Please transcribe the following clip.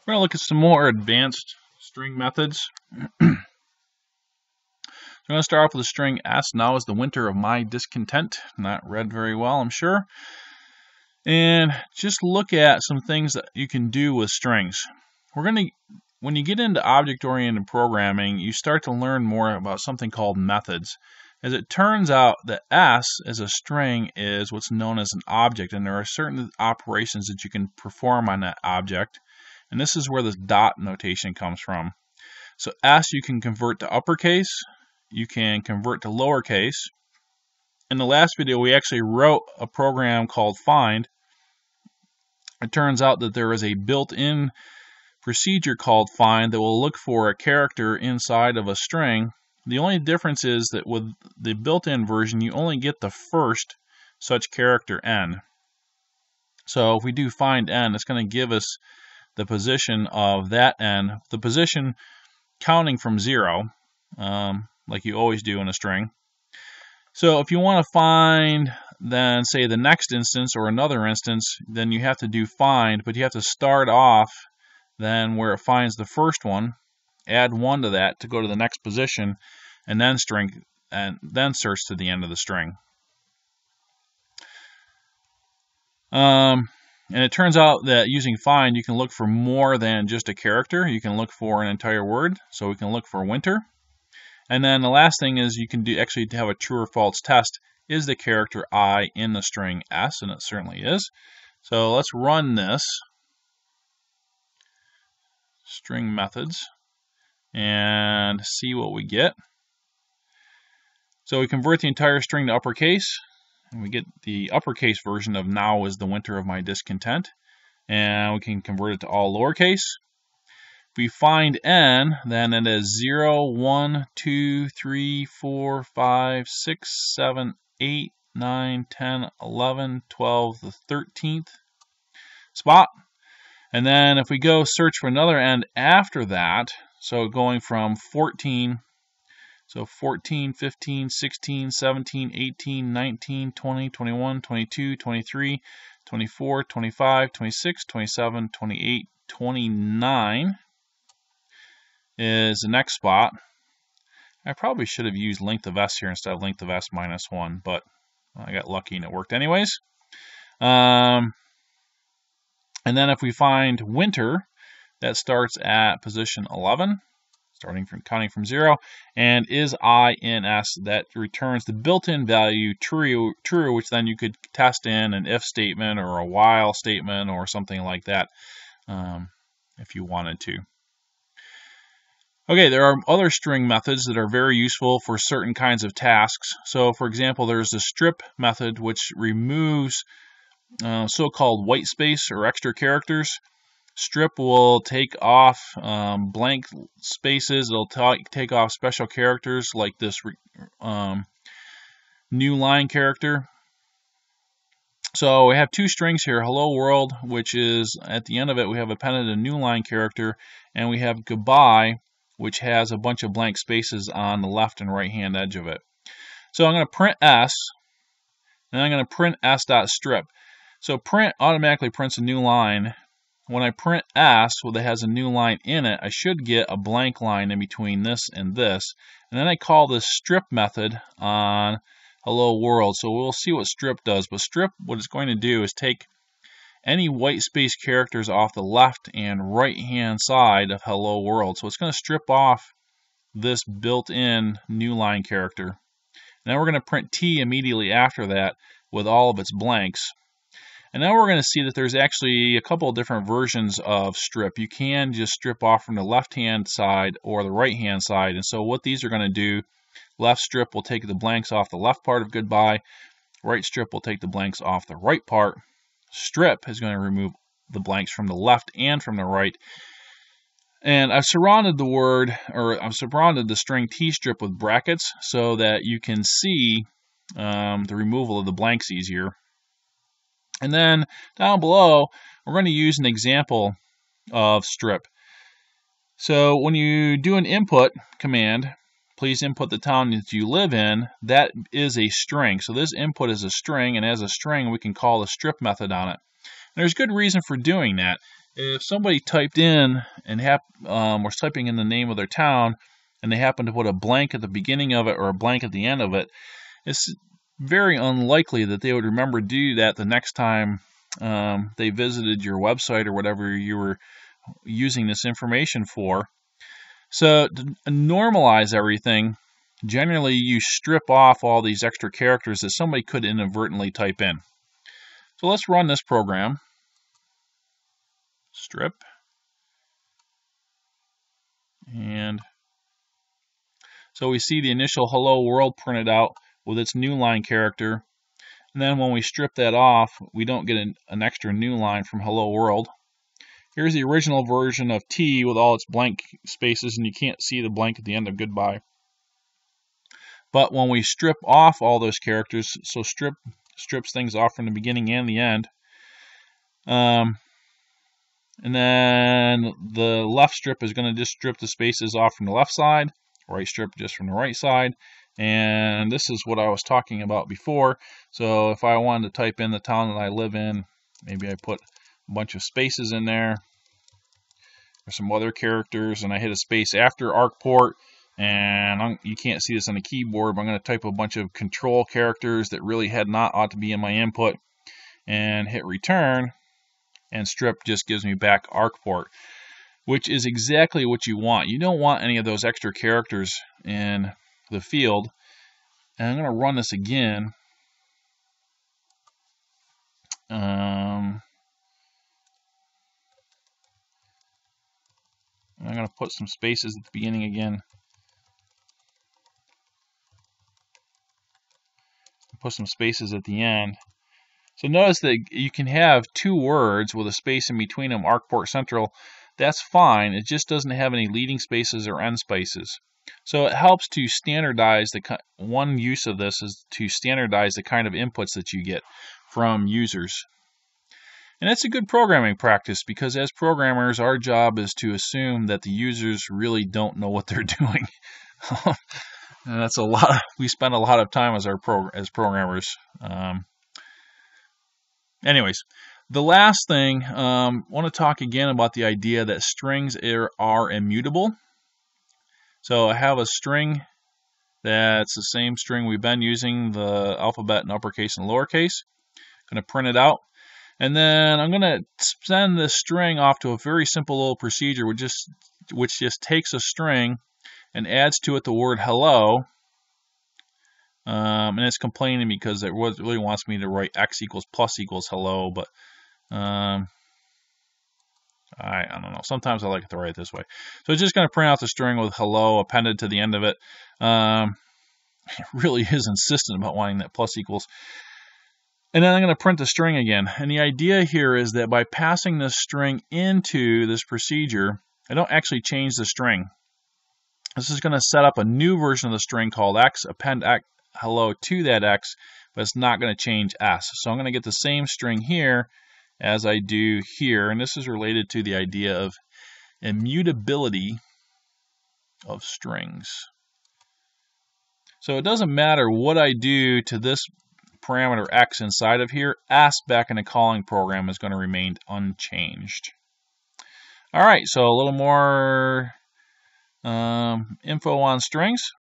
We're going to look at some more advanced string methods. So I'm going to start off with the string S. Now is the winter of my discontent. Not read very well, I'm sure. And just look at some things that you can do with strings. When you get into object-oriented programming, you start to learn more about something called methods. As it turns out, the S as a string is what's known as an object, and there are certain operations that you can perform on that object. And this is where this dot notation comes from. So S you can convert to uppercase, you can convert to lowercase. In the last video, we actually wrote a program called find. It turns out that there is a built-in procedure called find that will look for a character inside of a string. The only difference is that with the built-in version, you only get the first such character n. So if we do find n, it's going to give us the position of that n, the position counting from 0, like you always do in a string. So if you want to find, then say the next instance or another instance, then you have to do find, but you have to start off then where it finds the first one, add 1 to that to go to the next position, and then search to the end of the string. And it turns out that using find, you can look for more than just a character. You can look for an entire word. So we can look for winter. And then the last thing is you can actually have a true or false test. Is the character I in the string S? And it certainly is. So let's run this. String methods. And see what we get. So we convert the entire string to uppercase. And we get the uppercase version of now is the winter of my discontent. And we can convert it to all lowercase. If we find n, then it is 0, 1, 2, 3, 4, 5, 6, 7, 8, 9, 10, 11, 12, the 13th spot. And then if we go search for another n after that, so going from 14, so 14, 15, 16, 17, 18, 19, 20, 21, 22, 23, 24, 25, 26, 27, 28, 29 is the next spot. I probably should have used length of S here instead of length of S minus 1, but I got lucky and it worked anyways. And then if we find winter, that starts at position 11. Counting from 0, and is I in S, that returns the built-in value true, which then you could test in an if statement or a while statement or something like that if you wanted to. Okay, there are other string methods that are very useful for certain kinds of tasks. So for example, there's the strip method, which removes so-called white space or extra characters. Strip will take off blank spaces. It'll take off special characters like this new line character. So we have two strings here, hello world, which is at the end of it we have appended a new line character, and we have goodbye, which has a bunch of blank spaces on the left and right hand edge of it. So I'm going to print S, and I'm going to print s.strip. So print automatically prints a new line. When I print S, that has a new line in it, I should get a blank line in between this and this. And then I call this strip method on hello world. So we'll see what strip does. But strip, what it's going to do is take any white space characters off the left and right hand side of hello world. So it's going to strip off this built-in new line character. And then we're going to print T immediately after that with all of its blanks. And now we're going to see that there's actually a couple of different versions of strip. You can just strip off from the left-hand side or the right-hand side. And so what these are going to do, left strip will take the blanks off the left part of goodbye. Right strip will take the blanks off the right part. Strip is going to remove the blanks from the left and from the right. And I've surrounded the string T-strip with brackets so that you can see the removal of the blanks easier. And then down below, we're going to use an example of strip. So when you do an input command, please input the town that you live in, that is a string. So this input is a string, and as a string, we can call the strip method on it. And there's good reason for doing that. if somebody typed in and was typing in the name of their town, and they happen to put a blank at the beginning of it or a blank at the end of it, it's very unlikely that they would remember to do that the next time they visited your website or whatever you were using this information for. So to normalize everything, generally you strip off all these extra characters that somebody could inadvertently type in. So let's run this program. Strip. And so we see the initial hello world printed out with its new line character. And then when we strip that off, we don't get an extra new line from hello world. Here's the original version of T with all its blank spaces, and you can't see the blank at the end of goodbye. But when we strip off all those characters, so strips things off from the beginning and the end, and then the left strip is going to just strip the spaces off from the left side, right strip just from the right side. And this is what I was talking about before. So if I wanted to type in the town that I live in, maybe I put a bunch of spaces in there or some other characters, and I hit a space after ArcPort, and you can't see this on the keyboard, but I'm going to type a bunch of control characters that really ought to be in my input, and hit return, and strip just gives me back ArcPort, which is exactly what you want. You don't want any of those extra characters in the field. And I'm going to run this again. I'm going to put some spaces at the beginning again. Put some spaces at the end. So notice that you can have two words with a space in between them, ArcPort Central. That's fine. It just doesn't have any leading spaces or end spaces. So it helps to standardize one use of this is to standardize the kind of inputs that you get from users. And it's a good programming practice because as programmers, our job is to assume that the users really don't know what they're doing. And that's we spend a lot of time as programmers. Anyways, the last thing, I want to talk again about the idea that strings are immutable. So I have a string that's the same string we've been using, the alphabet in uppercase and lowercase. I'm going to print it out. And then I'm going to send this string off to a very simple little procedure which just takes a string and adds to it the word hello. And it's complaining because it really wants me to write x equals plus equals hello, but I don't know. Sometimes I like it to write it this way. So it's just going to print out the string with hello appended to the end of it. It really is insistent about wanting that plus equals. And then I'm going to print the string again. And the idea here is that by passing this string into this procedure, I don't actually change the string. This is going to set up a new version of the string called x, append x, hello to that x, but it's not going to change s. So I'm going to get the same string here as I do here, and this is related to the idea of immutability of strings. So it doesn't matter what I do to this parameter x inside of here, s back in the calling program is going to remain unchanged. All right, so a little more info on strings.